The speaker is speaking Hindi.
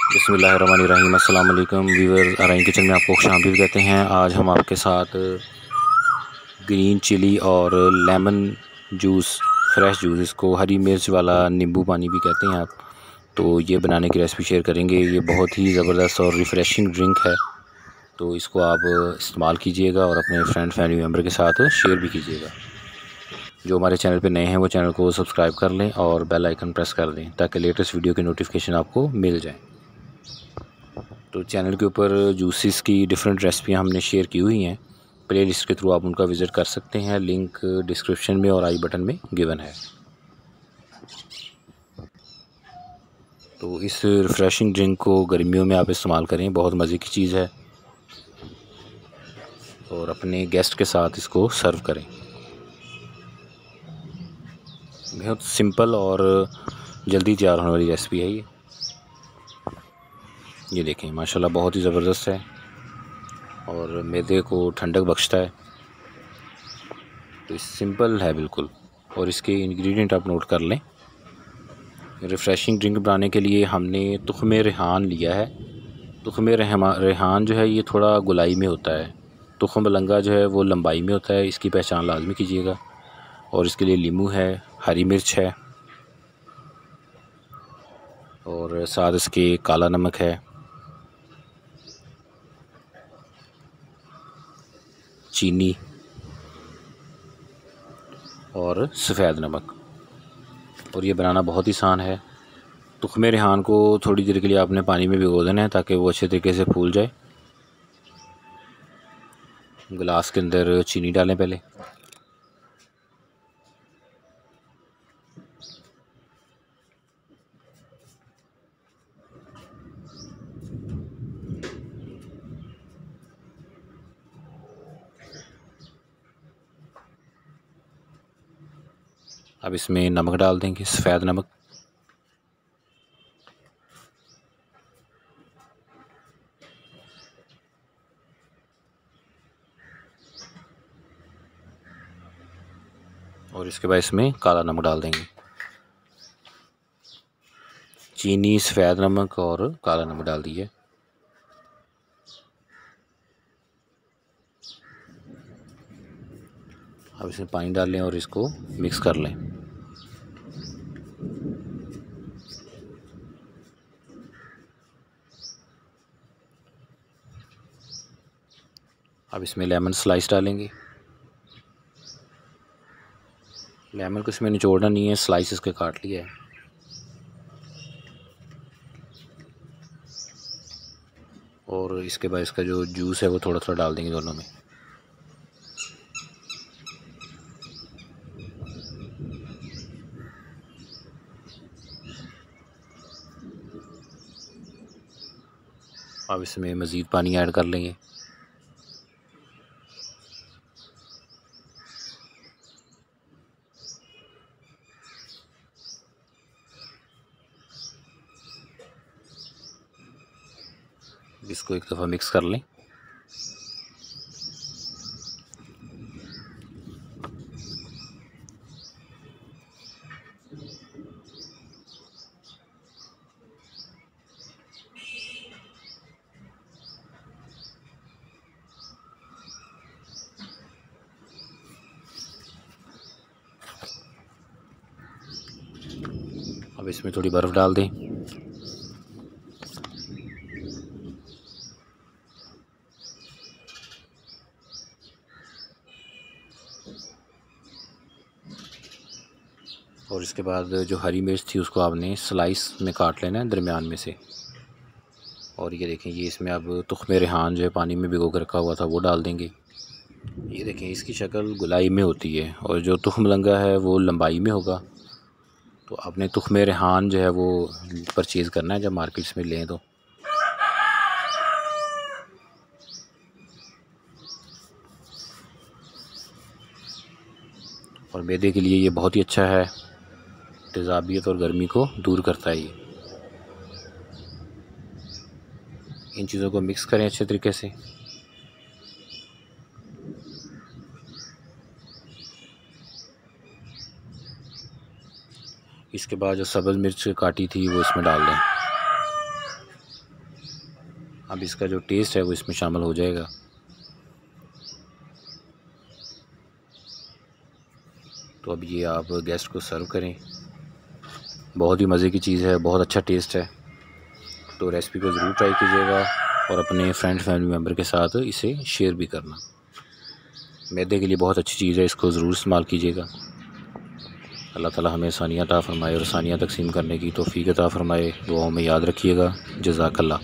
बिस्मिल्लाहिर्रहमानिर्रहीम। अस्सलाम वालेकुम व्यूअर्स, आराइन किचन में आपको खुशामदीद कहते हैं। आज हम आपके साथ ग्रीन चिली और लेमन जूस, फ्रेश जूस, इसको हरी मिर्च वाला नींबू पानी भी कहते हैं आप, तो ये बनाने की रेसिपी शेयर करेंगे। ये बहुत ही ज़बरदस्त और रिफ़्रेशिंग ड्रिंक है, तो इसको आप इस्तेमाल कीजिएगा और अपने फ्रेंड फैमिली मेम्बर के साथ शेयर भी कीजिएगा। जो हमारे चैनल पे नए हैं वो चैनल को सब्सक्राइब कर लें और बेल आइकन प्रेस कर दें ताकि लेटेस्ट वीडियो की नोटिफिकेशन आपको मिल जाए। तो चैनल के ऊपर जूसेस की डिफरेंट रेसिपियाँ हमने शेयर की हुई हैं, प्ले लिस्ट के थ्रू आप उनका विज़िट कर सकते हैं। लिंक डिस्क्रिप्शन में और आई बटन में गिवन है। तो इस रिफ़्रेशिंग ड्रिंक को गर्मियों में आप इस्तेमाल करें, बहुत मज़े की चीज़ है, और अपने गेस्ट के साथ इसको सर्व करें। बहुत सिंपल और जल्दी तैयार होने वाली रेसिपी है ये देखें, माशाल्लाह बहुत ही ज़बरदस्त है और मैदे को ठंडक बख्शता है। तो सिंपल है बिल्कुल, और इसके इंग्रेडिएंट आप नोट कर लें। रिफ़्रेशिंग ड्रिंक बनाने के लिए हमने तुख़्मे रेहान लिया है। तुख़्मे रेहान जो है ये थोड़ा गुलाई में होता है, तुख़्म लंगा जो है वो लंबाई में होता है, इसकी पहचान लाजमी कीजिएगा। और इसके लिए नींबू है, हरी मिर्च है, और साथ इसके काला नमक है, चीनी और सफ़ेद नमक। और ये बनाना बहुत ही आसान है। तुख़्मे रेहान को थोड़ी देर के लिए आपने पानी में भिगो देना है ताकि वो अच्छे तरीके से फूल जाए। गिलास के अंदर चीनी डालें पहले, अब इसमें नमक डाल देंगे, सफ़ेद नमक, और इसके बाद इसमें काला नमक डाल देंगे। चीनी, सफ़ेद नमक और काला नमक डाल दिए। अब इसमें पानी डाल लें और इसको मिक्स कर लें। अब इसमें लेमन स्लाइस डालेंगे। लेमन को इसमें निचोड़ना नहीं है, स्लाइस इसके काट लिया है। और इसके बाद इसका जो जूस है वो थोड़ा थोड़ा डाल देंगे दोनों में। अब इसमें मज़ीद पानी ऐड कर लेंगे। इसको एक दफ़ा मिक्स कर लें। अब इसमें थोड़ी बर्फ़ डाल दें। और इसके बाद जो हरी मिर्च थी उसको आपने स्लाइस में काट लेना है दरमियान में से। और ये देखें, ये इसमें अब तुख़्मे रेहान जो है पानी में भिगो कर रखा हुआ था वो डाल देंगे। ये देखें, इसकी शक्ल गुलाई में होती है और जो तुख़्म लंगा है वो लंबाई में होगा। तो आपने तुख़्मे रेहान जो है वो परचेज़ करना है जब मार्केट्स में लें तो। और मैदे के लिए ये बहुत ही अच्छा है, तेज़ाबियत और गर्मी को दूर करता है ये। इन चीज़ों को मिक्स करें अच्छे तरीके से। इसके बाद जो सब्ज़ मिर्च काटी थी वो इसमें डाल दें। अब इसका जो टेस्ट है वो इसमें शामिल हो जाएगा। तो अब ये आप गेस्ट को सर्व करें। बहुत ही मज़े की चीज़ है, बहुत अच्छा टेस्ट है। तो रेसिपी को ज़रूर ट्राई कीजिएगा और अपने फ्रेंड फैमिली मेम्बर के साथ इसे शेयर भी करना। मैदे के लिए बहुत अच्छी चीज़ है, इसको ज़रूर इस्तेमाल कीजिएगा। अल्लाह ताला हमें आसानियाँ अता फ़रमाए और आसानियाँ तकसीम करने की तौफ़ीक़ अता फ़रमाए। दुआओं में याद रखिएगा। जज़ाकल्लाह।